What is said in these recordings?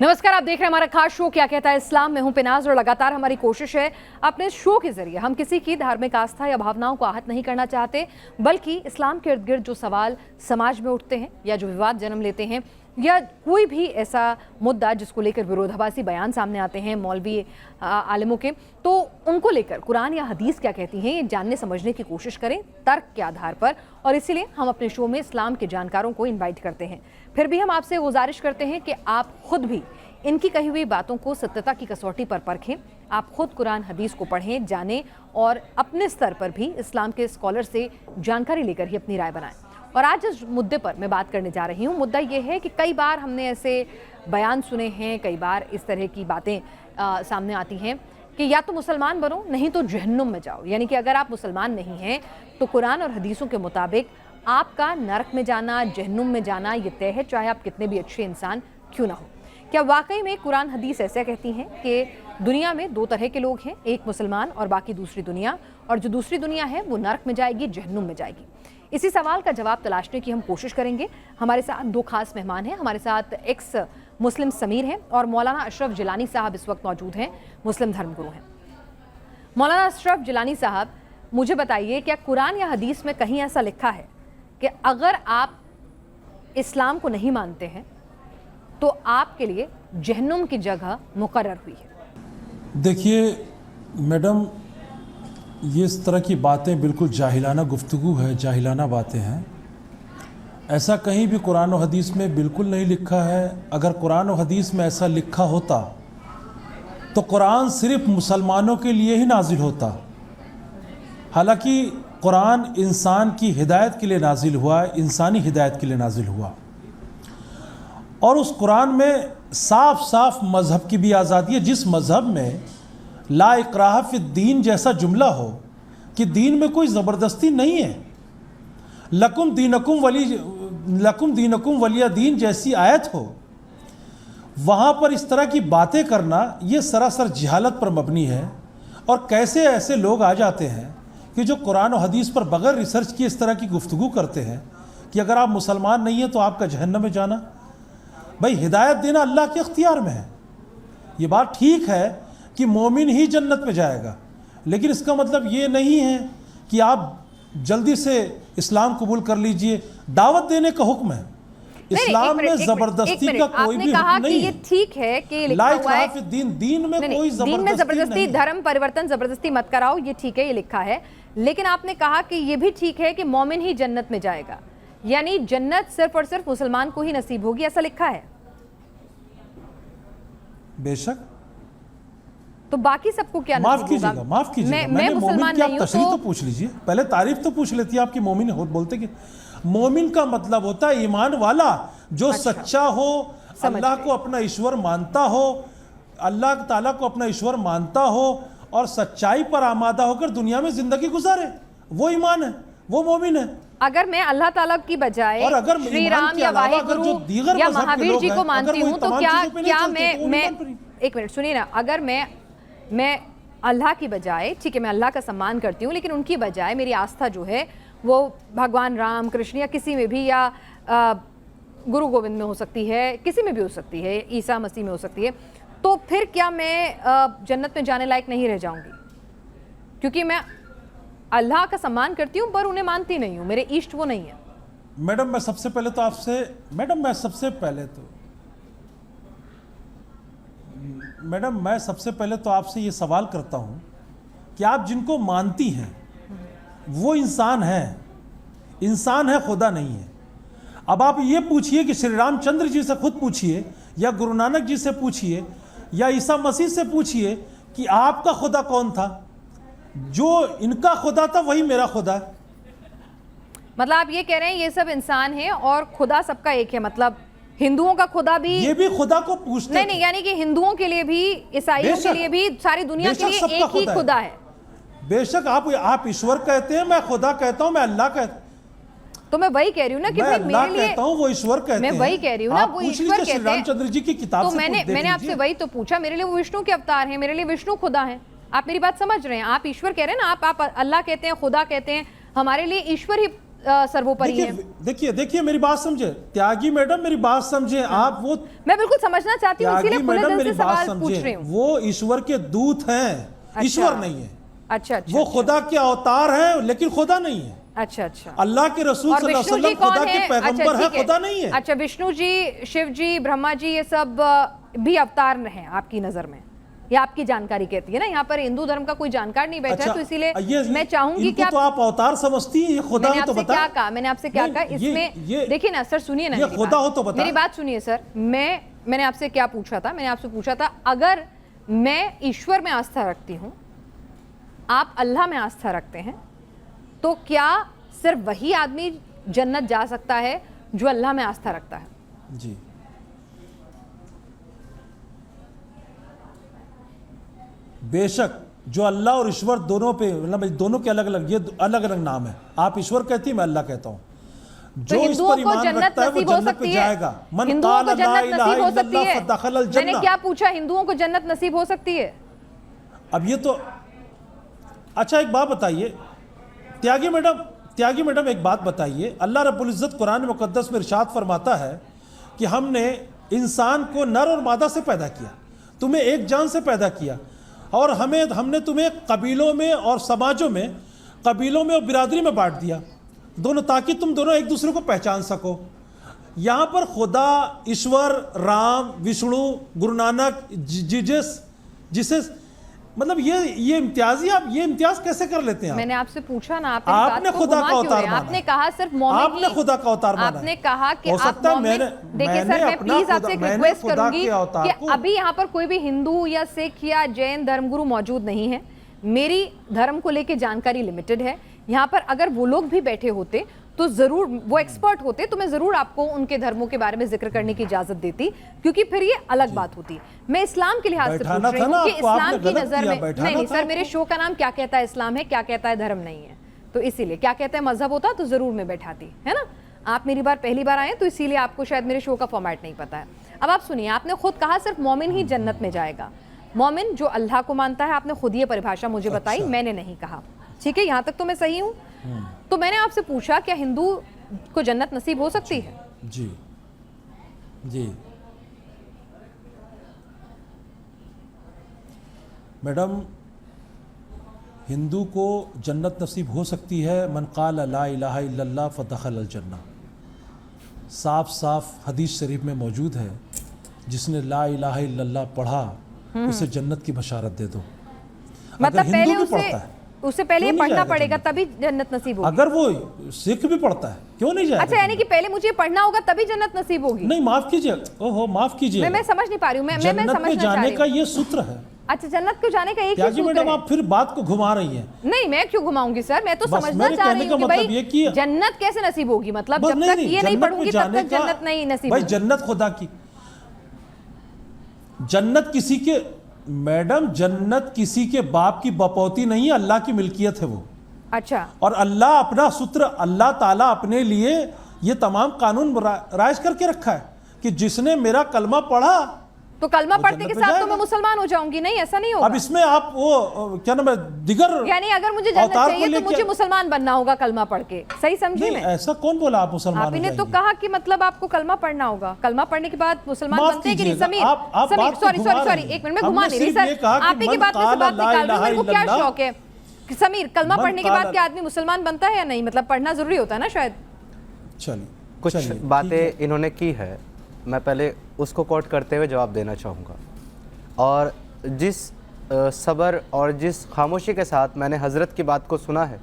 नमस्कार, आप देख रहे हैं हमारा खास शो क्या कहता है इस्लाम। में हूं पिनाज और लगातार हमारी कोशिश है अपने शो के जरिए हम किसी की धार्मिक आस्था या भावनाओं को आहत नहीं करना चाहते, बल्कि इस्लाम के इर्द गिर्द जो सवाल समाज में उठते हैं या जो विवाद जन्म लेते हैं या कोई भी ऐसा मुद्दा जिसको लेकर विरोधाभासी बयान सामने आते हैं मौलवी आलिमों के, तो उनको लेकर कुरान या हदीस क्या कहती हैं ये जानने समझने की कोशिश करें तर्क के आधार पर। और इसीलिए हम अपने शो में इस्लाम के जानकारों को इनवाइट करते हैं। फिर भी हम आपसे गुजारिश करते हैं कि आप खुद भी इनकी कही हुई बातों को सत्यता की कसौटी पर परखें। आप खुद कुरान हदीस को पढ़ें, जानें और अपने स्तर पर भी इस्लाम के स्कॉलर से जानकारी लेकर ही अपनी राय बनाएं। और आज जिस मुद्दे पर मैं बात करने जा रही हूँ, मुद्दा ये है कि कई बार हमने ऐसे बयान सुने हैं, कई बार इस तरह की बातें सामने आती हैं कि या तो मुसलमान बनो नहीं तो जहन्नुम में जाओ। यानी कि अगर आप मुसलमान नहीं हैं तो कुरान और हदीसों के मुताबिक आपका नरक में जाना, जहन्नुम में जाना ये तय है, चाहे आप कितने भी अच्छे इंसान क्यों ना हो। क्या वाकई में कुरान हदीस ऐसा कहती हैं कि दुनिया में दो तरह के लोग हैं, एक मुसलमान और बाकी दूसरी दुनिया, और जो दूसरी दुनिया है वो नरक में जाएगी, जहन्नुम में जाएगी? इसी सवाल का जवाब तलाशने की हम कोशिश करेंगे। हमारे साथ दो खास मेहमान हैं। हमारे साथ एक्स मुस्लिम समीर हैं और मौलाना अशरफ जिलानी साहब इस वक्त मौजूद हैं, मुस्लिम धर्मगुरु हैं। मौलाना अशरफ जिलानी साहब, मुझे बताइए, क्या कुरान या हदीस में कहीं ऐसा लिखा है कि अगर आप इस्लाम को नहीं मानते हैं तो आपके लिए जहन्नुम की जगह मुकर्रर हुई है? देखिए मैडम, ये इस तरह की बातें बिल्कुल जाहिलाना गुफ्तगू है, जाहिलाना बातें हैं। ऐसा कहीं भी कुरान और हदीस में बिल्कुल नहीं लिखा है। अगर कुरान और हदीस में ऐसा लिखा होता तो कुरान सिर्फ मुसलमानों के लिए ही नाजिल होता। हालांकि कुरान इंसान की हिदायत के लिए नाजिल हुआ, इंसानी हिदायत के लिए नाजिल हुआ, और उस कुरान में साफ साफ मज़हब की भी आज़ादी है। जिस मज़हब में ला इकराह फिद्दीन जैसा जुमला हो कि दीन में कोई ज़बरदस्ती नहीं है, लकुम दीनकुम वलिया दीन जैसी आयत हो, वहाँ पर इस तरह की बातें करना ये सरासर जहालत पर मबनी है। और कैसे ऐसे लोग आ जाते हैं कि जो कुरान और हदीस पर बग़ैर रिसर्च किए इस तरह की गुफ्तगू करते हैं कि अगर आप मुसलमान नहीं हैं तो आपका जहन्नम में जाना। भाई, हिदायत देना अल्लाह के इख्तियार में है। ये बात ठीक है कि मोमिन ही जन्नत में जाएगा, लेकिन इसका मतलब ये नहीं है कि आप जल्दी से इस्लाम कबूल कर लीजिए। दावत देने का हुक्म है। इस्लाम में जबरदस्ती का कोई भी हुक्म नहीं है। ये ठीक है कि लिखा हुआ है दीन में कोई जबरदस्ती, धर्म परिवर्तन जबरदस्ती मत कराओ, ये ठीक है, ये लिखा है। लेकिन आपने कहा कि ये भी ठीक है कि मोमिन ही जन्नत में जाएगा, यानी जन्नत सिर्फ और सिर्फ मुसलमान को ही नसीब होगी, ऐसा लिखा है? बेशक। तो बाकी सबको क्या माफ कीजिएगा, माफ कीजिएगा, मैं मुसलमान नहीं हूं, तशरीह तो पूछ लीजिए, पहले तारीफ तो पूछ लेती है आपकी। मोमिन हो बोलते कि मोमिन का मतलब होता है ईमान वाला, जो सच्चा हो, अल्लाह को अपना ईश्वर मानता हो, अल्लाह ताला को अपना ईश्वर मानता हो और सच्चाई पर आमादा होकर दुनिया में जिंदगी गुजारे, वो ईमान है, वो मोमिन है। अगर मैं अल्लाह ताला की बजाय श्री राम या वाहिगुरु या महावीर जी को मानती हूँ तो क्या मैं एक मिनट सुनिए ना, अगर मैं अल्लाह की बजाय, ठीक है मैं अल्लाह का सम्मान करती हूँ, लेकिन उनकी बजाय मेरी आस्था जो है वो भगवान राम कृष्ण या किसी में भी, या गुरु गोविंद में हो सकती है, किसी में भी हो सकती है, ईसा मसीह में हो सकती है, तो फिर क्या मैं जन्नत में जाने लायक नहीं रह जाऊंगी? क्योंकि मैं अल्लाह का सम्मान करती हूँ पर उन्हें मानती नहीं हूँ, मेरे इष्ट वो नहीं है। मैडम मैं सबसे पहले तो आपसे ये सवाल करता हूँ कि आप जिनको मानती हैं वो इंसान है, खुदा नहीं है। अब आप ये पूछिए कि श्री रामचंद्र जी से खुद पूछिए, या गुरु नानक जी से पूछिए, या ईसा मसीह से पूछिए कि आपका खुदा कौन था। जो इनका खुदा था वही मेरा खुदा है। मतलब आप ये कह रहे हैं ये सब इंसान हैं और खुदा सबका एक है? मतलब हिंदुओं का खुदा भी, ये भी खुदा को पूछते नहीं, यानी कि हिंदुओं के लिए भी, ईसाइयों के लिए भी, सारी दुनिया के लिए एक ही खुदा है। बेशक आप ईश्वर कहते हैं, मैं खुदा कहता हूं, मैं अल्लाह कहता हूं। तो मैं वही कह रही हूँ ना कि भाई मेरे लिए कहता हूं, वो ईश्वर कहते हैं। मैं वही कह रही हूँ ना, वो ईश्वर कहते हैं। रामचंद्र जी की किताब तो मैंने आपसे वही तो पूछा, मेरे लिए वो विष्णु के अवतार हैं, मेरे लिए विष्णु खुदा है। आप मेरी बात समझ रहे हैं? आप ईश्वर कह रहे हैं ना, आप अल्लाह कहते हैं, खुदा कहते हैं, हमारे लिए ईश्वर ही सर्वोपरि है। देखिए मेरी बात समझे त्यागी मैडम, मेरी बात समझे आप। वो मैं बिल्कुल समझना चाहती हूँ, त्यागी इसीलिए खुले मैडम दिल मेरी से बात सवाल पूछ रही समझे, हूँ। वो ईश्वर के दूत हैं, ईश्वर नहीं है। अच्छा, वो खुदा के अवतार हैं लेकिन खुदा नहीं है। अच्छा, अल्लाह के रसूल और सल्लल्लाहु विष्णु अलैहि जी वसल्लम कौन खुदा के है? पैगंबर अच्छा, है, ठीक है। खुदा नहीं है। अच्छा, विष्णु जी, शिव जी, ब्रह्मा जी, ये सब भी अवतार हैं आपकी नजर में, ये आपकी जानकारी कहती है ना। यहाँ पर हिंदू धर्म का कोई जानकार नहीं बैठा है, तो इसीलिए मैं चाहूंगी कि तो आप अवतार समझती हैं, ये खुदा हो तो बता। क्या कहा मैंने आपसे, क्या कहा इसमें? देखिए ना सर, सुनिए ना, ये खुदा हो तो बता। मेरी बात सुनिए सर। मैंने आपसे क्या पूछा था? मैंने आपसे पूछा था, अगर मैं ईश्वर में आस्था रखती हूँ, आप अल्लाह में आस्था रखते हैं, तो क्या सिर्फ वही आदमी जन्नत जा सकता है जो अल्लाह में आस्था रखता है? जी, बेशक जो अल्लाह और ईश्वर दोनों पे, मतलब दोनों के अलग अलग, ये अलग अलग नाम है। आप ईश्वर कहती है, मैं अल्लाह कहता हूँ। जो इस पर ईमान रखता है वो जन्नत में जाएगा। मन हिंदुओं को जन्नत नसीब हो सकती है? फदखल अल मैंने जन्नह। क्या पूछा, हिंदुओं को जन्नत नसीब हो सकती है? अब ये तो अच्छा, एक बात बताइए त्यागी मैडम एक बात बताइए। अल्लाह रब्बुल इज़्ज़त कुरान मुक़द्दस में इरशाद फरमाता है कि हमने इंसान को नर और मादा से पैदा किया, तुम्हें एक जान से पैदा किया, और हमने तुम्हें कबीलों में और समाजों में, कबीलों में और बिरादरी में बांट दिया दोनों, ताकि तुम दोनों एक दूसरे को पहचान सको। यहाँ पर खुदा, ईश्वर, राम, विष्णु, गुरु नानक, जीसस, जिसे मतलब ये इम्तियाजी, आप ये इम्तियाज कैसे कर लेते हैं? मैंने आपसे पूछा ना, आपने खुदा का अवतार माना, आपने कहा सिर्फ मोमिन, आपने खुदा का अवतार माना, आपने कहा कि हो सकता है मैंने देखिए सर, मैं प्लीज आपसे एक रिक्वेस्ट करूंगी कि अभी यहाँ पर कोई भी हिंदू या सिख या जैन धर्मगुरु मौजूद नहीं है। मेरी धर्म को लेकर जानकारी लिमिटेड है। यहाँ पर अगर वो लोग भी बैठे होते तो जरूर, वो एक्सपर्ट होते तो मैं जरूर आपको उनके धर्मों के बारे में जिक्र करने की इजाजत देती, क्योंकि फिर ये अलग बात होती। मैं इस्लाम के लिहाज से पूछ रही हूँ कि इस्लाम की नजर में, नहीं सर, मेरे शो का नाम क्या कहता है इस्लाम है, क्या कहता है धर्म नहीं है, तो इसीलिए क्या कहता है मजहब होता तो जरूर मैं बैठाती, है ना। आप मेरी पहली बार आए तो इसीलिए आपको शायद मेरे शो का फॉर्मेट नहीं पता है। अब आप सुनिए, आपने खुद कहा सिर्फ मोमिन ही जन्नत में जाएगा। मोमिन जो अल्लाह को मानता है, आपने खुद ये परिभाषा मुझे बताई, मैंने नहीं कहा, ठीक है, यहाँ तक तो मैं सही हूँ। तो मैंने आपसे पूछा क्या हिंदू को जन्नत नसीब हो सकती है? जी जी मैडम, हिंदू को जन्नत नसीब हो सकती है। मन क़ाल ला इलाहा इल्लल्लाह फदखल अल जन्नह, साफ साफ हदीस शरीफ में मौजूद है। जिसने ला इलाहा इल्लल्लाह पढ़ा उसे जन्नत की बशारत दे दो। मतलब अगर पहले हिंदू भी पढ़ता है, उसे पहले क्यों नहीं पढ़ना जाएगा पड़ेगा जन्नत? तभी जन्नत नसीब होगी। अगर वो सिख भी पढ़ता है, क्यों नहीं जाएगा? अच्छा, यानी कि पहले मुझे पढ़ना होगा तभी जन्नत नसीब होगी? नहीं, माफ कीजिए, ओहो माफ कीजिए, मैं समझ नहीं पा रही हूँ। मैं जन्नत समझना में चाह जाने रही का हूँ। ये सूत्र है। अच्छा, जन्नत को जाने का एक ही त्यागी सूत्र मैडम, है। आप फिर बात को घुमा रही हैं। नहीं, मैं क्यों घुमाऊंगी सर, मैं तो बस समझना मेरे चाह कहने रही का हूँ कि मतलब भाई ये कि जन्नत कैसे नसीब होगी, मतलब बस जब तक ये नहीं जन्नत में पढ़ूंगी तब जाने तक का- जन्नत नहीं नसीब भाई होगी। जन्नत खुदा की, जन्नत किसी के, मैडम जन्नत किसी के बाप की बपौती नहीं है, अल्लाह की मिल्कियत है वो। अच्छा, और अल्लाह अपना सूत्र, अल्लाह ताला अपने लिए ये तमाम कानून राइज करके रखा है कि जिसने मेरा कलमा पढ़ा तो कलमा वो पढ़ने के जन्नत में साथ तो जाएगा। मैं मुसलमान हो जाऊंगी? नहीं, ऐसा नहीं होगा। अब इसमें आप वो क्या नाम है, दिगर, यानी अगर मुझे जन्नत अवतार को चाहिए तो लेके- मुझे मुसलमान बनना होगा कलमा पढ़ के, सही समझी नहीं, मैं? ऐसा कौन बोला आप मुसलमान हो आपने तो जाएंगे? कहा कि मतलब आपको कलमा पढ़ना होगा, कलमा पढ़ने के बाद मुसलमान माफ बनते हैं कि नहीं? कीजिएगा, समीर, आप समीर, बात को सॉरी घुमा सॉरी रही सॉरी, हैं। एक मिनट, मैं हमने घुमा नहीं रही सिर्फ ये सर, कहा कि आप ही की मन बात में से काला बात ला निकाल रही हूँ। इलाहा मेरे को क्या इल्लल्लाह। शौक है कि समीर, कलमा मन पढ़ने के बाद काला- क्या आदमी मुसलमान बनता है या नहीं? मतलब पढ़ना जरूरी होता है ना शायद। चलिए कुछ चलिए, ठीक है। बातें इन्होंने की है, मैं पहले उसको कोट करते हुए जवाब देना चाहूँगा। और जिस सब्र और जिस खामोशी के साथ मैंने हज़रत की बात को सुना है,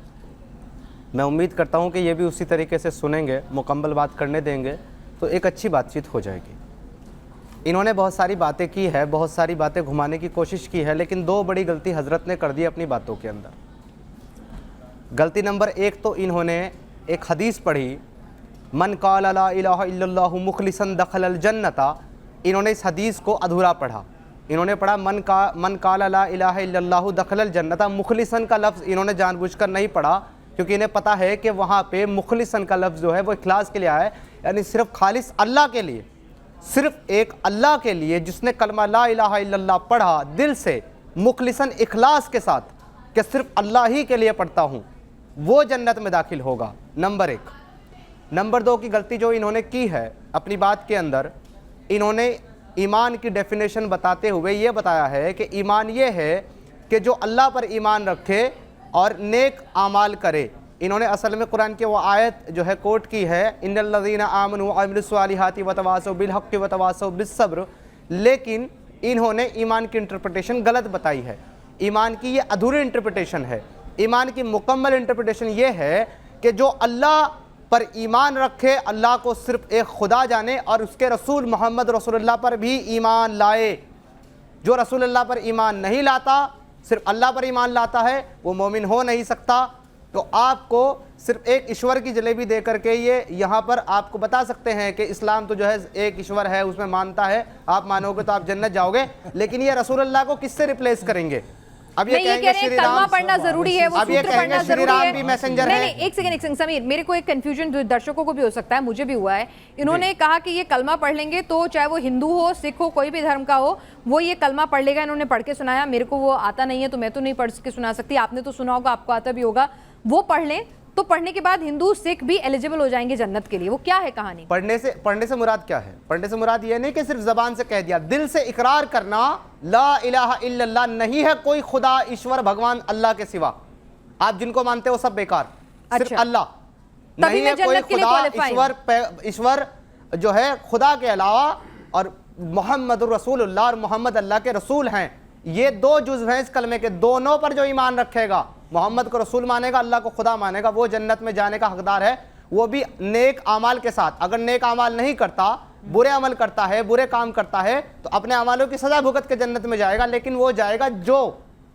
मैं उम्मीद करता हूँ कि ये भी उसी तरीके से सुनेंगे, मुकम्मल बात करने देंगे तो एक अच्छी बातचीत हो जाएगी। इन्होंने बहुत सारी बातें की है, बहुत सारी बातें घुमाने की कोशिश की है, लेकिन दो बड़ी गलती हज़रत ने कर दी अपनी बातों के अंदर। गलती नंबर एक तो इन्होंने एक हदीस पढ़ी, मन क़ाल ला इलाहा इल्लल्लाहु मुखलिसन दखलल जन्नता। इन्होंने इस हदीस को अधूरा पढ़ा। इन्होंने पढ़ा मन क़ाल ला इलाहा इल्लल्लाहु दखलल जन्नता। मुखलिसन का लफ्ज़ इन्होंने जानबूझकर नहीं पढ़ा, क्योंकि इन्हें पता है कि वहाँ पे मुखलिसन का लफ्ज़ जो है वो इखलास के लिए आया है, यानी सिर्फ खालिस अल्लाह के लिए, सिर्फ एक अल्लाह के लिए जिसने कलमा ला इलाहा इल्लल्लाह पढ़ा दिल से, मुखलिसन इखलास के साथ, कि सिर्फ अल्लाह ही के लिए पढ़ता हूँ, वो जन्नत में दाखिल होगा। नंबर 1। नंबर 2 की गलती जो इन्होंने की है अपनी बात के अंदर, इन्होंने ईमान की डेफिनेशन बताते हुए ये बताया है कि ईमान ये है कि जो अल्लाह पर ईमान रखे और नेक आमाल करे। इन्होंने असल में कुरान की वो आयत जो है कोट की है, इन्नल्लज़ीना आमनू व अमिलुस्सालिहाति व तवासौ बिल हक़्क़ि व तवासौ बिस्सब्र, लेकिन इन्होंने ईमान की इंटरप्रिटेशन गलत बताई है। ईमान की ये अधूरी इंटरप्रिटेशन है। ईमान की मुकम्मल इंटरप्रिटेशन ये है कि जो अल्लाह पर ईमान रखे, अल्लाह को सिर्फ एक खुदा जाने और उसके रसूल मोहम्मद रसूलुल्लाह पर भी ईमान लाए। जो रसूलुल्लाह पर ईमान नहीं लाता, सिर्फ अल्लाह पर ईमान लाता है, वो मोमिन हो नहीं सकता। तो आपको सिर्फ एक ईश्वर की जलेबी दे करके ये यहाँ पर आपको बता सकते हैं कि इस्लाम तो जो है एक ईश्वर है, उसमें मानता है, आप मानोगे तो आप जन्नत जाओगे, लेकिन ये रसूलुल्लाह को किससे रिप्लेस करेंगे? अब ये कहेंगे श्री कलमा राम, पढ़ना जरूरी है, वो अब ये सूत्र पढ़ना कहेंगे श्री जरूरी राम है। भी मैसेंजर नहीं है। नहीं, एक सेकंड समीर, मेरे को एक कंफ्यूजन दर्शकों को भी हो सकता है, मुझे भी हुआ है। इन्होंने कहा कि ये कलमा पढ़ लेंगे तो चाहे वो हिंदू हो, सिख हो, कोई भी धर्म का हो, वो ये कलमा पढ़ लेगा। इन्होंने पढ़ के सुनाया, मेरे को वो आता नहीं है तो मैं तो नहीं पढ़ के सुना सकती, आपने तो सुना होगा, आपको आता भी होगा। वो पढ़ लें तो पढ़ने के बाद हिंदू सिख भी एलिजिबल हो जाएंगे जन्नत के लिए। वो क्या है कहानी? पढ़ने से मुराद क्या है? पढ़ने से मुराद ये नहीं कि सिर्फ जबान से कह दिया, दिल से इकरार करना ला इलाहा इल्लल्लाह, नहीं है कोई खुदा ईश्वर भगवान अल्लाह के सिवा। आप जिनको मानते हो सब बेकार, सिर्फ अल्लाह। नहीं है कोई खुदा ईश्वर जो है खुदा के अलावा, और मोहम्मद रसूलुल्लाह और मोहम्मद अल्लाह के रसूल हैं। ये दो जुज़ हैं इस कलमे के। दोनों पर जो ईमान रखेगा, मोहम्मद को रसूल मानेगा, अल्लाह को खुदा मानेगा, वो जन्नत में जाने का हकदार है, वो भी नेक आमाल के साथ। अगर नेक आमाल नहीं करता, बुरे अमल करता है, बुरे काम करता है, तो अपने अमालों की सजा भुगत के जन्नत में जाएगा। लेकिन वो जाएगा जो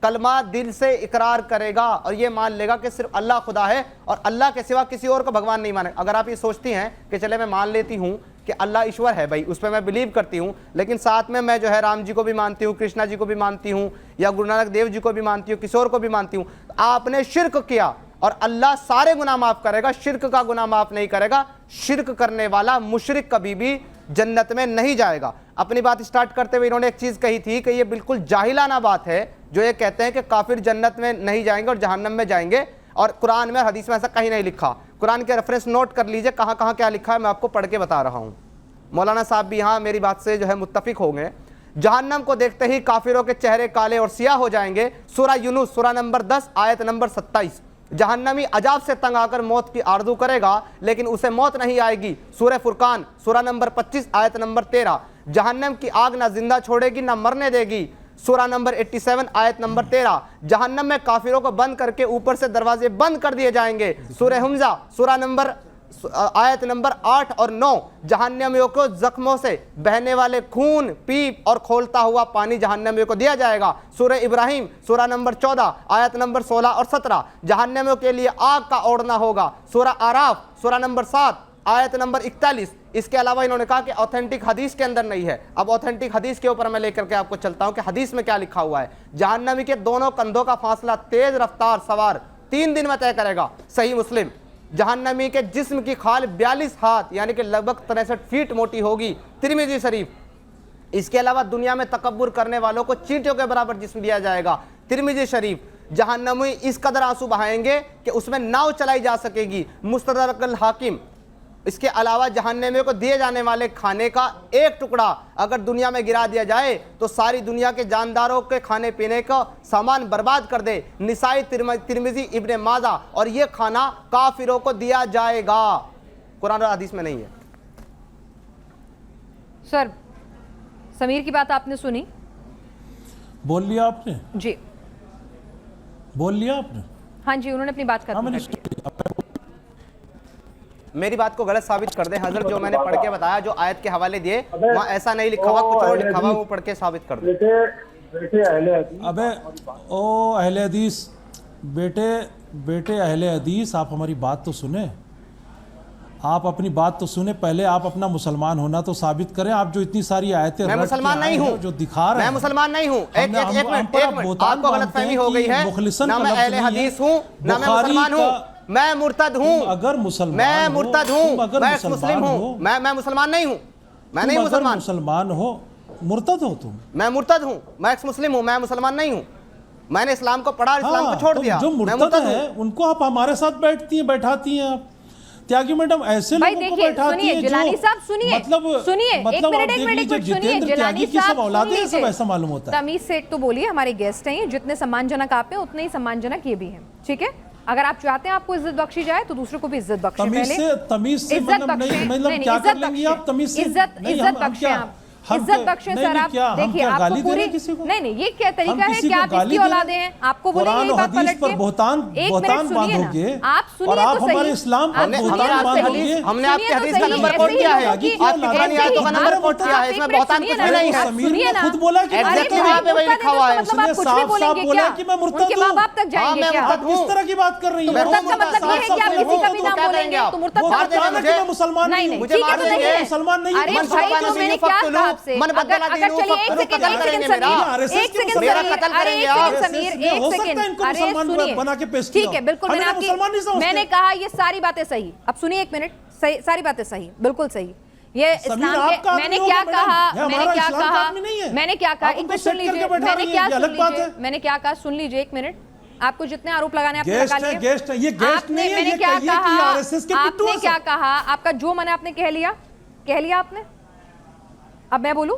कलमा दिल से इकरार करेगा और ये मान लेगा कि सिर्फ अल्लाह खुदा है और अल्लाह के सिवा किसी और को भगवान नहीं माने। अगर आप ये सोचती हैं कि चले मैं मान लेती हूँ कि अल्लाह ईश्वर है, भाई उस पर मैं बिलीव करती हूँ, लेकिन साथ में मैं जो है राम जी को भी मानती हूँ, कृष्णा जी को भी मानती हूँ, या गुरु नानक देव जी को भी मानती हूँ, किसी और को भी मानती हूँ, आपने शिर्क किया और अल्लाह सारे गुनाह माफ़ करेगा, शिर्क का गुनाह माफ़ नहीं करेगा। शिर्क करने वाला मुशरिक कभी भी जन्नत में नहीं जाएगा। अपनी बात स्टार्ट करते हुए इन्होंने एक चीज़ कही थी कि ये बिल्कुल जाहिलाना बात है जो ये कहते हैं कि काफिर जन्नत में नहीं जाएंगे और जहन्नम में जाएंगे, और कुरान में हदीस में ऐसा कहीं नहीं लिखा। कुरान के रेफरेंस नोट कर लीजिए कहाँ कहाँ क्या लिखा है, मैं आपको पढ़ के बता रहा हूँ। मौलाना साहब भी यहाँ मेरी बात से जो है मुत्तफिक होंगे। जहन्नम को देखते ही काफिरों के चेहरे काले और सियाह हो जाएंगे। सूरा यूनुस सूरा नंबर 10 आयत नंबर 27। जहन्नमी अजाब से तंग आकर मौत की आरज़ू करेगा लेकिन उसे मौत नहीं आएगी। सूरह फुरकान सूरा नंबर 25 आयत नंबर 13। जहन्नम की आग ना जिंदा छोड़ेगी ना मरने देगी। सूरा नंबर 87 आयत नंबर 13। जहन्नम में काफिरों को बंद करके ऊपर से दरवाजे बंद कर दिए जाएंगे। सूरह हुमजा सूरा नंबर आयत नंबर 8 और 9। जहन्नमियों को जख्मों से बहने वाले खून, पीप और खोलता हुआ पानी जहन्नमियों को दिया जाएगा। सूरह इब्राहिम सूरा नंबर 14 आयत नंबर 16 और 17। जहन्नमियों के लिए आग का ओढ़ना होगा। सूरह आराफ सूरा नंबर 7 आयत नंबर 41। इसके अलावा इन्होंने कहा कि ऑथेंटिक हदीस के अंदर नहीं है। अब ऑथेंटिक हदीस के ऊपर मैं लेकर के आपको चलता हूं कि हदीस में क्या लिखा हुआ है। जहन्नमी के दोनों कंधों का फासला तेज रफ्तार सवार 3 दिन में तय करेगा। सही मुस्लिम। जहन्नमी के जिस्म की खाल 42 हाथ यानी कि लगभग 63 फीट मोटी होगी। तिरमिजी शरीफ। इसके अलावा दुनिया में तकब्बुर करने वालों को चींटियों के बराबर जिस्म दिया जाएगा। तिरमिजी शरीफ। जहन्नमी इस कदर आंसू बहाएंगे कि उसमें नाव चलाई जा सकेगी। मुस्तदरक अल हाकिम। इसके अलावा जहन्नमियों को दिए जाने वाले खाने का एक टुकड़ा अगर दुनिया में गिरा दिया जाए तो सारी दुनिया के जानदारों के खाने पीने का सामान बर्बाद कर दे। निसाई, तिरमिजी, इब्ने माजा। और ये खाना काफिरों को दिया जाएगा। कुरान और हदीस में नहीं है। सर, समीर की बात आपने सुनी? बोल लिया आपने? जी बोल लिया आपने? हाँ जी, उन्होंने अपनी बात खत्म कर दी। मेरी बात को गलत साबित कर दे हजरत। जो मैंने पढ़ के बताया, जो आयत के हवाले दिए, वहाँ ऐसा नहीं लिखा हुआ, कुछ और लिखा हुआ, वो पढ़ के साबित कर दे। अबे ओ अहले हदीस, बेटे अहले हदीस, आप हमारी बात तो सुने, आप अपनी बात तो सुने। पहले आप अपना मुसलमान होना तो साबित करें। आप जो इतनी सारी आयतें मैं मुसलमान नहीं हूँ, जो दिखा रहे हैं, मैं मुसलमान नहीं हूँ। एक मिनट, आपको गलतफहमी हो गई है। ना मैं अहले हदीस हूँ ना मैं मुसलमान हूँ, मैं मुर्तद हूँ। अगर मुसलमान, मैं मुर्तद हूँ, मैं मुस्लिम हूँ, मैं मुसलमान नहीं हूँ, मैं नहीं मुसलमान। मुसलमान हो, मुर्तद हो तुम? मैं मुर्तद हूँ, मैं एक्स मुस्लिम हूँ, मैं मुसलमान नहीं हूँ। मैंने इस्लाम को पढ़ा और इस्लाम को छोड़ तो दिया, जो मैं मुर्तद मुर्तद हूँ। है उनको आप हमारे साथ बैठाती हैं आप त्यागी मैडम, ऐसे भाई लोगों को देखिए, बैठाती सुनिए हैं जिलानी साहब, सुनिए सुनिए, एक मतलब मिनट आप एक देख मिनट लीजिए सुनिए, जितेंद्र जिलानी त्यागी की सब साहब औलादे हैं, सुन सब लीजिए। ऐसा मालूम होता है। तमीज से एक तो बोलिए, हमारे गेस्ट हैं ये, जितने सम्मानजनक आप हैं उतने ही सम्मानजनक ये भी हैं, ठीक है। अगर आप चाहते हैं आपको इज्जत बख्शी जाए तो दूसरों को भी इज्जत बख्शे, तमीज से मतलब नहीं, मतलब क्या कर लेंगी आप तमीज से? इज्जत बख्शे आप, इज्जत बख्शे सर आप। देखिए आपको पूरी नहीं ये क्या तरीका है कि आप इसकी औलादे हैं, आपको बोले यही बात पलट के। बहुतान बांधोगे आप सुनिए और आप तो हमारे सही, इस्लाम पर आप सुनिए बहुतान तो सही। बांधोगे। हमने आपके सुनिए तो हदीस का सही, नंबर ऐसे कोट ही किया है, लोगों की- आपकी कुरानी ऐसे ही आयतों का नंबर आप- कोट किया है, आप इसमें एक बहुतान मिनट कुछ भी नहीं है। समीर सुनिए ने ना। खुद बोला कि अरे exactly भाई, वहाँ पे वही मुर्तद लिखा हुआ है। है तो मतलब आप उसने कुछ भी साफ बोलेंगे बोला क्या? कि मैं मुर्तद उनके हूँ। माँ बाप तक जाएंगे मैं क्या? मुर्तद हूँ। किस तरह की बात कर रही तो है? मुर्तद का मतलब ये है कि आप किसी का भी नाम क्या बोलेंगे कहेंगे आप? तो मुर्तद वो का मार देंगे मतलब बताना कि मैं मुसलमान नहीं नहीं नहीं हूँ। मुझे ठीक है मार तो देंगे। नहीं है मुसलमान नहीं हूँ। अरे मन भाई सब्बाना तो नहीं मैंने हूँ, क्या फक्तुलू, कहा आपसे? मन बदला अगर दीनू, चलिए एक फक्तुलू सेकंड कत्ल करेंगे मेरा। एक सेकंड मेरा कत्ल अरे करेंगे एक आप। सेकंड समीर, एक हो सकता है सेकंड, इनको अरे मुसलमान सुनिए, बना के पेश ठीक किया है बिल्कुल, हो। मैंने हम इन्हें मुसलमान नहीं आपकी समझते। मैंने कहा ये सारी बातें सही। अब सुनिए एक मिनट, सही सारी बातें सही, बिल्कुल सही। ये इस्लाम आपका के मैंने आदमी क्या होगा कहा, मैडम, मैंने हमारा क्या इस्लाम का कहा, आदमी नहीं है। मैंने क्या कहा, आप एक उनको मिनट सुन सेट करके लीजिए, बैठा मैंने रही क्या हैं, ये सुन अलग बात लीजिए, है। मैंने क्या कहा सुन लीजिए एक मिनट। आपको जितने आरोप लगाने आपने गेस्ट लगा है, लिए। गेस्ट है, ये गेस्ट आपने- नहीं है, मैंने ये क्या कहिए कि कहा, आरएसएस के पिट्ठू आपने हैं क्या सब। कहा, आपका जो मन है आपने कह लिया आपने। अब मैं बोलूं,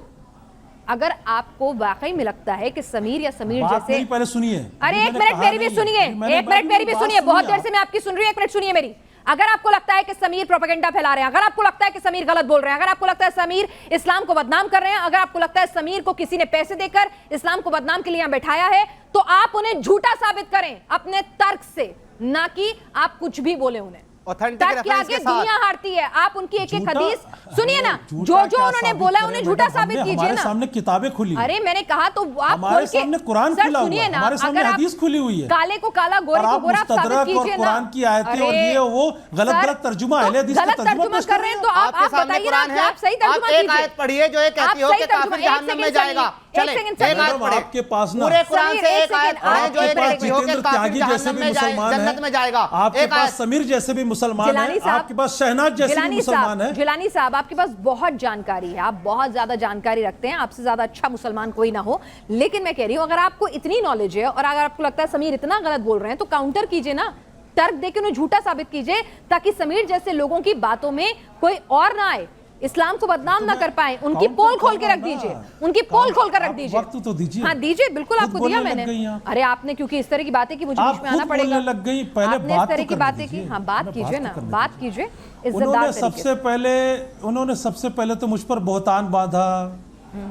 अगर आपको वाकई में लगता है कि समीर या समीर बात जैसे, मेरी पहले सुनिए। अरे मैंने एक मिनट कहा मेरी भी नहीं है। सुनिए, मैंने एक मिनट मेरी भी बात सुनिए, बहुत सुनिए देर से मैं आपकी सुन रही हूँ, एक मिनट सुनिए मेरी। अगर आपको लगता है कि समीर प्रोपेगेंडा फैला रहे हैं, अगर आपको लगता है कि समीर गलत बोल रहे हैं, अगर आपको लगता है समीर इस्लाम को बदनाम कर रहे हैं, अगर आपको लगता है समीर को किसी ने पैसे देकर इस्लाम को बदनाम के लिए यहां बैठाया है, तो आप उन्हें झूठा साबित करें अपने तर्क से, ना कि आप कुछ भी बोले उन्हें। ऑथेंटिक तर्क के रेफरेंस आगे के साथ। दुनिया हारती है। आप उनकी एक एक झूठा- हदीस सुनिए ना, झूठा जो क्या उन्होंने साबित बोला करें उन्हें मैडम? झूठा साबित हमने- कीजिए हमारे ना। सामने किताबें खुली हैं। अरे मैंने कहा तो आप हमारे खोल के सामने कुरान सर खुला हुआ सुनिए है, ना, हमारे सामने अगर आप हदीस खुली हुई है। काले को काला गोरे और को आप गोरा आप साबित मुस्तदरक और कीजिए ना। कुरान की आयतें और ये वो गलत सर, गलत तर्जुमा तो अहले हदीस का गलत तर्जुमा तर्जुमा पेश कर रहे हैं तो आप आपके सामने बताइए ना कुरान कि है, आप सही आप तर्जुमा एक कीजिए। आयत पढ़िए जो ये कहती हो कि काफिर जहन्नम में जाएगा। चले, एक आयत पढ़े। आपके पास ना पूरे कुरान समीर, से एक एक आयत सेकंड, पढ़े जो ये आपके पास कहती हो कि जितेंद्र काफिर त्यागी जैसे जहन्नम भी में जाए, मुसलमान जन्नत में जाएगा। हैं, आपके एक पास आयत समीर जैसे भी मुसलमान जिलानी हैं, साहब, आपके पास शहनाज जैसे भी जिलानी मुसलमान साहब, हैं। जिलानी साहब आपके पास बहुत जानकारी है, आप बहुत ज्यादा जानकारी रखते हैं, आपसे ज्यादा अच्छा मुसलमान कोई ना हो। लेकिन मैं कह रही हूं अगर आपको इतनी नॉलेज है और अगर आपको लगता है समीर इतना गलत बोल रहे हैं तो काउंटर कीजिए ना, तर्क देके उन्हें झूठा साबित कीजिए, ताकि समीर जैसे लोगों की बातों में कोई और ना आए, इस्लाम को बदनाम ना कर पाए। उनकी पोल खोल के रख दीजिए, उनकी पोल खोल कर रख दीजिए। वक्त तो दीजिए। हाँ दीजिए, बिल्कुल खुद आपको बोलने दिया लग मैंने। गई आप। अरे आपने क्योंकि इस तरह की बातें की मुझे आप बीच में आना खुद पड़ेगा। बोलने लग गई, पहले आपने इस बात तरह तो की करने बातें की। दीजिए। हाँ बात पहले कीजिए बात ना, तो करने बात दीजिए। कीजिए उन्होंने इज्जतदार सबसे पहले तो मुझ पर बहुतान बांधा,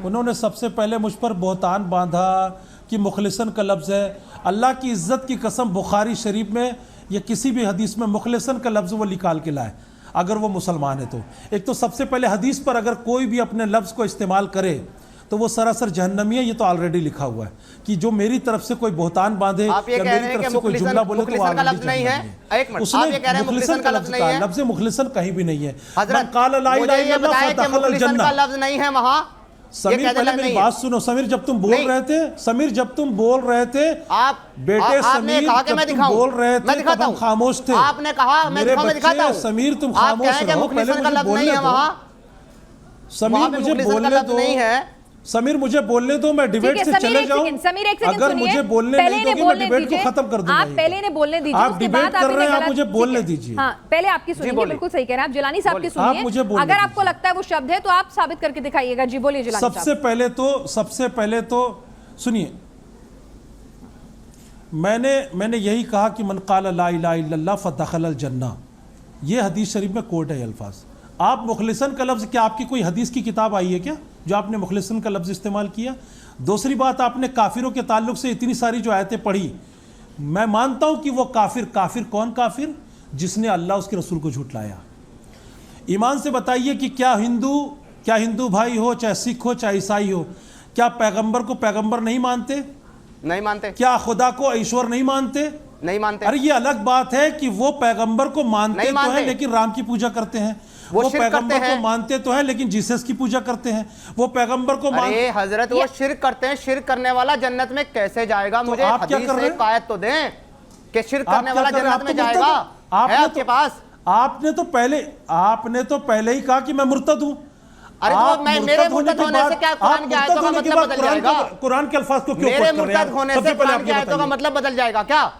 उन्होंने सबसे पहले मुझ पर बहुतान बांधा कि मुखलिसन का लफ्ज़ है। अल्लाह की इज्जत की कसम, बुखारी शरीफ में या किसी भी हदीस में मुखलिसन का लफ्ज़ वो निकाल के लाए अगर वो मुसलमान है तो। एक तो सबसे पहले हदीस पर अगर कोई भी अपने लफ्ज़ को इस्तेमाल करे तो वो सरासर जहन्नमी है, ये तो ऑलरेडी लिखा हुआ है कि जो मेरी तरफ से कोई बहुतान बांधे आप ये या कह रहे मेरी हैं तरफ कि से कोई जुमला बोले तो मुखलिसन का लफ्ज़ नहीं है। एक मिनट, आप ये कह रहे हैं मुखलिसन का लफ्ज़ नहीं है। लफ्ज़ मुखलिसन कहीं भी नहीं है। हजरत, मन काला ला इलाहा मुझे ये इल्लल्लाह बताएं कि फदखल मुखलिसन अल-जन्नह। का लफ्ज़ नहीं है वहाँ। समीर पहले मेरी बात सुनो। समीर जब तुम बोल रहे थे, समीर जब तुम बोल रहे थे, आप बेटे आपने समीर कहा कि मैं जब तुम दिखाऊं, बोल रहे मैं थे दिखाता तब हम हूं। खामोश थे। आपने कहा मैं मेरे दिखाऊं, मैं दिखाता बच्चे हूं। समीर तुम आप खामोश कहें कि रहो, पहले मुखलिसन का मुझे लफ्ज़ नहीं बोलने है दो। वहाँ। समीर वहाँ पे मुझे मुखलिसन का बोलने लफ्ज़ दो, नहीं है। समीर मुझे बोलने दो, मैं डिबेट से चले जाऊं। समीर एक सेकंड अगर सुनिए, मुझे बोलने पहले नहीं इन्हें दोगे मैं बोलने डिबेट को दीजिए। खत्म कर दूंगा। आप पहले इन्हें बोलने दीजिए, आप उसके डिबेट बाद कर आप रहे हैं, इन्हें आप गलत- मुझे ठीक बोलने है। दीजिए। हाँ पहले आपकी सुनिए, बोलिए। बिल्कुल सही कह रहे हैं आप। जिलानी साहब की आप सुनिए, मुझे बोलने अगर आपको दीजिए। लगता है वो शब्द है तो आप साबित करके दिखाइएगा। जी बोलिए जिलानी साहब। सबसे पहले तो सुनिए, मैंने यही कहा कि मन काला ला इलाहा इल्लल्लाह फदखल अल जन्नह, ये हदीस शरीफ में कोट है ये अल्फाज। आप मुखलिसन का लफ्ज़, क्या आपकी कोई हदीस की किताब आई है क्या जो आपने मुखलिसन का लफ्ज़ इस्तेमाल किया? दूसरी बात, आपने काफिरों के ताल्लुक से इतनी सारी जो आयतें पढ़ी, मैं मानता हूं कि वो काफिर कौन काफिर? जिसने अल्लाह उसके रसूल को झुटलाया। ईमान से बताइए कि क्या हिंदू भाई हो, चाहे सिख हो, चाहे ईसाई हो, क्या पैगंबर को पैगंबर नहीं मानते? नहीं मानते। क्या खुदा को ईश्वर नहीं मानते? नहीं मानते। अरे ये अलग बात है कि वो पैगंबर को मानते तो हैं लेकिन राम की पूजा करते हैं। वो पैगंबर को मानते तो हैं लेकिन जीसस की पूजा करते हैं। वो पैगंबर को अरे हजरत, वो शिर्क करते हैं। शिर्क करने वाला जन्नत में कैसे जाएगा? मुझे आप क्या कर रहे हैं? एक आयत तो दें कि शिर्क करने वाला जन्नत में जाएगा। आपने आपके पास आपने तो पहले ही कहा कि मैं मुर्तद हूं। अरे तो मैं मेरे मुर्तद होने से क्या कुरान की आयतों का मतलब बदल जाएगा? कुरान के अल्फाज को क्यों मेरे मुर्तद होने से कुरान की आयतों का मतलब बदल जाएगा क्या?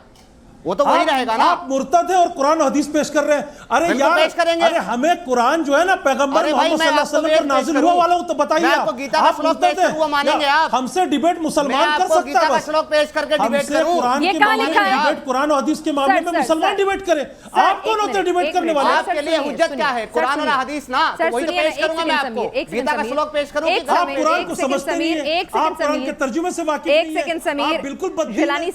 वो तो वही रहेगा ना। आप मुर्तद है और कुरान हदीस पेश कर रहे हैं। अरे यार पेश करेंगे। अरे हमें कुरान जो है ना पैगंबर मोहम्मद सल्लल्लाहु अलैहि वसल्लम पर नाजिल हुआ वाला तो बताइए। मैं आपको गीता का श्लोक पेश करूं, मानेंगे आप? हमसे डिबेट मुसलमान कर सकता है। गीता का श्लोक पेश करके डिबेट करूं? ये कहां लिखा है? डिबेट कुरान और हदीस के मामले में मुसलमान डिबेट करें। आप कौन होते हैं डिबेट करने वाले? आपके लिए हुज्जत क्या है? कुरान और हदीस ना, वही तो पेश करूंगा मैं आपको। गीता का श्लोक पेश करूं? आप कुरान को समझते नहीं हैं, आप कुरान के तर्जुमे से वाकिफ नहीं हैं। एक सेकंड समीर, बिल्कुल जिलानी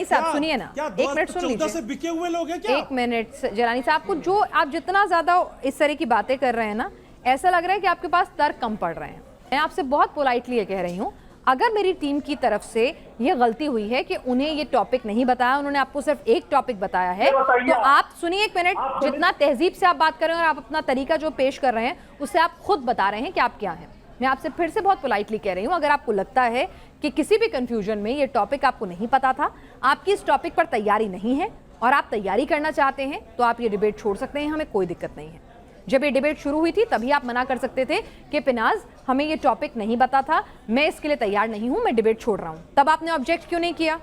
साहब सुनिए ना, एक मिनट सुन लीजिए। से बिके हुए लोग हैं क्या? एक मिनट जिलानी साहब, आपको जो आप जितना ज्यादा इस तरह की बातें कर रहे हैं ना, ऐसा लग रहा है कि आपके पास तर्क कम पड़ रहे हैं। मैं आपसे बहुत पोलाइटली ये कह रही हूँ, अगर मेरी टीम की तरफ से ये गलती हुई है कि उन्हें ये टॉपिक नहीं बताया, उन्होंने आपको सिर्फ एक टॉपिक बताया है, तो आप सुनिए एक मिनट, जितना तहजीब से आप बात कर रहे हैं और आप अपना तरीका जो पेश कर रहे हैं उससे आप खुद बता रहे हैं कि आप क्या हैं। मैं आपसे फिर से बहुत पोलाइटली कह रही हूँ, अगर आपको लगता है कि किसी भी कंफ्यूजन में ये टॉपिक आपको नहीं पता था, आपकी इस टॉपिक पर तैयारी नहीं है और आप तैयारी करना चाहते हैं, तो आप ये डिबेट छोड़ सकते हैं, हमें कोई दिक्कत नहीं है। जब ये डिबेट शुरू हुई थी तभी आप मना कर सकते थे कि पिनाज हमें ये टॉपिक नहीं पता था, मैं इसके लिए तैयार नहीं हूं, मैं डिबेट छोड़ रहा हूं। तब आपने ऑब्जेक्ट क्यों नहीं किया?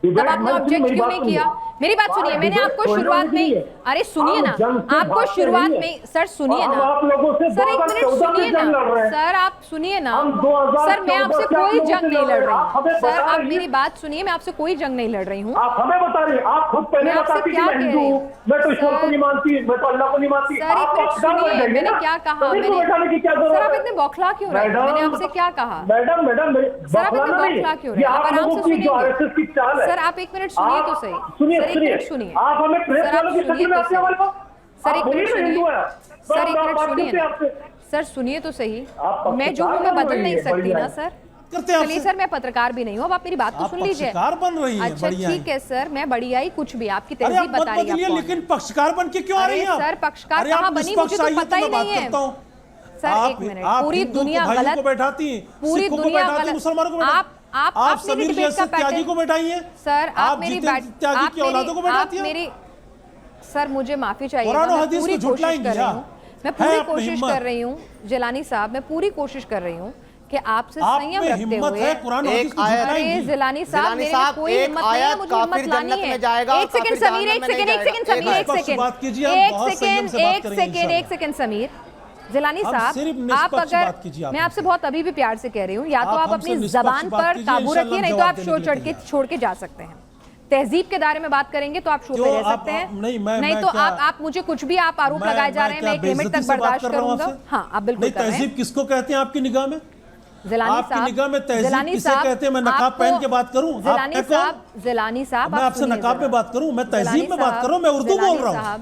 तब आपने ऑब्जेक्ट क्यों नहीं किया? मेरी बात सुनिए, मैंने आपको शुरुआत में, अरे सुनिए ना, आपको शुरुआत में, सर सुनिए ना, सर एक मिनट सुनिए ना, सर आप सुनिए ना, सर मैं आपसे कोई जंग नहीं लड़ रही हूँ, सर आप मेरी बात सुनिए, मैं आपसे कोई जंग नहीं लड़ रही हूँ। आप हमें बता रही, आप खुद पहले बताती कि मैं हिंदू हूँ, मैं तो ईश्वर को नहीं मानती, मैं तो अल्लाह को नहीं मानती। सर एक मिनट सुनिए, मैंने क्या कहा? सर आप इतने बौखला क्यों रहे हैं? मैंने आपसे क्या कहा? मैडम सर आप इतने बौखला क्यों रहे हैं? आप आराम से सुनिए। सर आप एक मिनट सुनिए तो सही, सर एक मिनट सुनिए, आप हमें प्रेस वालों की शक्ल में आते हैं हमारे पास। सर एक मिनट सुनिए, सर एक मिनट सुनिए, सर सुनिए तो सही, मैं जो हूँ मैं बदल नहीं सकती ना सर। चलिए सर, मैं पत्रकार भी नहीं हूँ, अब आप मेरी बात तो सुन लीजिए। पक्षकार बन रही हैं, अच्छा ठीक है सर, मैं बढ़िया ही कुछ भी, आपकी अरे तहजीब आप बता रही है। लेकिन पक्षकार बन के क्यों आ रही हैं? सर पक्षकार कहाँ बनी, मुझे तो पता ही नहीं है। सर एक मिनट, पूरी दुनिया गलत बैठाती है, पूरी दुनिया गलत, मुसलमानों को आप समीर जैसे त्यागी को बैठाई है सर, आप मेरी त्यागी की औलादों को बैठाती है। मेरी सर मुझे माफी चाहिए, कुरान और मैं हदीस पूरी को कोशिश झुठलाएंगी कर रही हूँ, मैं पूरी कोशिश हिम्मत। कर रही हूँ जिलानी साहब, मैं पूरी कोशिश कर रही हूँ कि आपसे आप संयम में रखते हिम्मत हुए। है कुरान और हदीस को अरे झुठलाएंगी। जिलानी साहब, मेरे में कोई हिम्मत नहीं है, मुझे हिम्मत लानी है। एक सेकंड समीर, एक सेकंड, एक सेकंड समीर, एक सेकंड, एक सेकंड समीर, जिलानी साहब, आप अगर, मैं आपसे बहुत अभी भी प्यार से कह रही हूँ, या तो आप अपनी जबान पर काबू रखिए, नहीं तो आप शो चढ़ के छोड़ के जा सकते हैं। तहजीब के दायरे में बात करेंगे तो आप शो पे रह सकते हैं, नहीं तो आप मुझे कुछ भी आप आरोप लगाए जा रहे हैं, मैं एक लिमिट तक बर्दाश्त करूंगा। हाँ आप बिल्कुल कर रहे हैं। तहजीब किसको कहते हैं आपकी निगाह में? जिलानी आपकी साहब, निगाह में तहजीब किसे कहते हैं? मैं नकाब पहन के बात करूं? जिलानी साहब, मैं आपसे नकाब में बात करूं? मैं तहजीब में बात कर रहा हूं, मैं उर्दू बोल रहा हूं,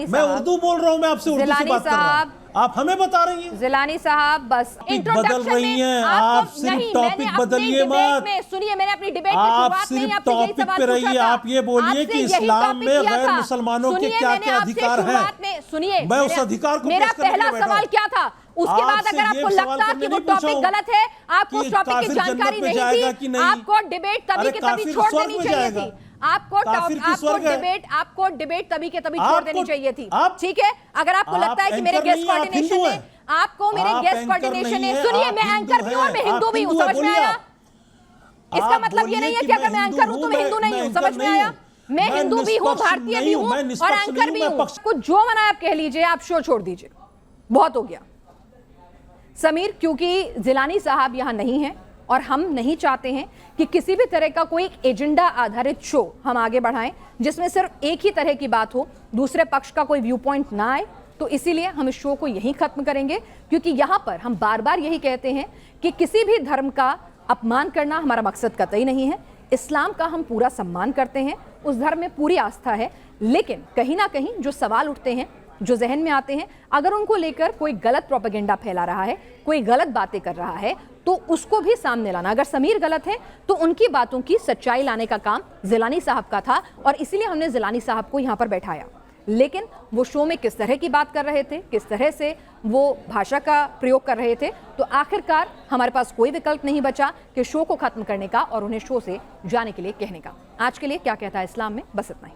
मैं उर्दू बोल रहा हूं, मैं आपसे उर्दू से बात कर रहा हूं, आप हमें बता रही हैं। जिलानी साहब बस बदल रही हैं आप, सिर्फ टॉपिक बदलिए मत। सुनिए, मैंने अपनी डिबेट आप सिर्फ टॉपिक पे रहिए, आप ये बोलिए कि इस्लाम में गैर मुसलमानों के क्या क्या अधिकार हैं। सुनिए, मैं उस अधिकार को मेरा पहला सवाल क्या था, उसके बाद अगर आपको लगता कि वो टॉपिक गलत है, आपको उस टॉपिक की जानकारी नहीं थी, आपको डिबेट तभी के तभी छोड़ देनी चाहिए थी। आपको डिबेट तभी के तभी छोड़ देनी चाहिए थी। ठीक है, अगर आपको लगता है कि मेरे गेस्ट कोऑर्डिनेशन ने, आपको मेरे गेस्ट कोऑर्डिनेशन ने, सुनिए मैं एंकर भी हूं और मैं हिंदू भी हूं, समझ में आया? इसका मतलब ये नहीं है कि अगर मैं एंकर हूं तो मैं हिंदू नहीं हूं, समझ में आया? मैं हिंदू भी हूं, भारतीय भी हूं और एंकर भी हूं। कुछ जो मना आप कह लीजिए, आप शो छोड़ दीजिए, बहुत हो गया। समीर, क्योंकि जिलानी साहब यहाँ नहीं है और हम नहीं चाहते हैं कि किसी भी तरह का कोई एजेंडा आधारित शो हम आगे बढ़ाएं जिसमें सिर्फ एक ही तरह की बात हो, दूसरे पक्ष का कोई व्यू पॉइंट ना आए, तो इसीलिए हम इस शो को यहीं खत्म करेंगे। क्योंकि यहाँ पर हम बार बार यही कहते हैं कि किसी भी धर्म का अपमान करना हमारा मकसद कतई नहीं है। इस्लाम का हम पूरा सम्मान करते हैं, उस धर्म में पूरी आस्था है, लेकिन कहीं ना कहीं जो सवाल उठते हैं, जो जहन में आते हैं, अगर उनको लेकर कोई गलत प्रोपेगेंडा फैला रहा है, कोई गलत बातें कर रहा है, तो उसको भी सामने लाना। अगर समीर गलत है तो उनकी बातों की सच्चाई लाने का काम जिलानी साहब का था और इसीलिए हमने जिलानी साहब को यहाँ पर बैठाया। लेकिन वो शो में किस तरह की बात कर रहे थे, किस तरह से वो भाषा का प्रयोग कर रहे थे, तो आखिरकार हमारे पास कोई विकल्प नहीं बचा कि शो को खत्म करने का और उन्हें शो से जाने के लिए कहने का। आज के लिए क्या कहता है इस्लाम में, बस इतना ही।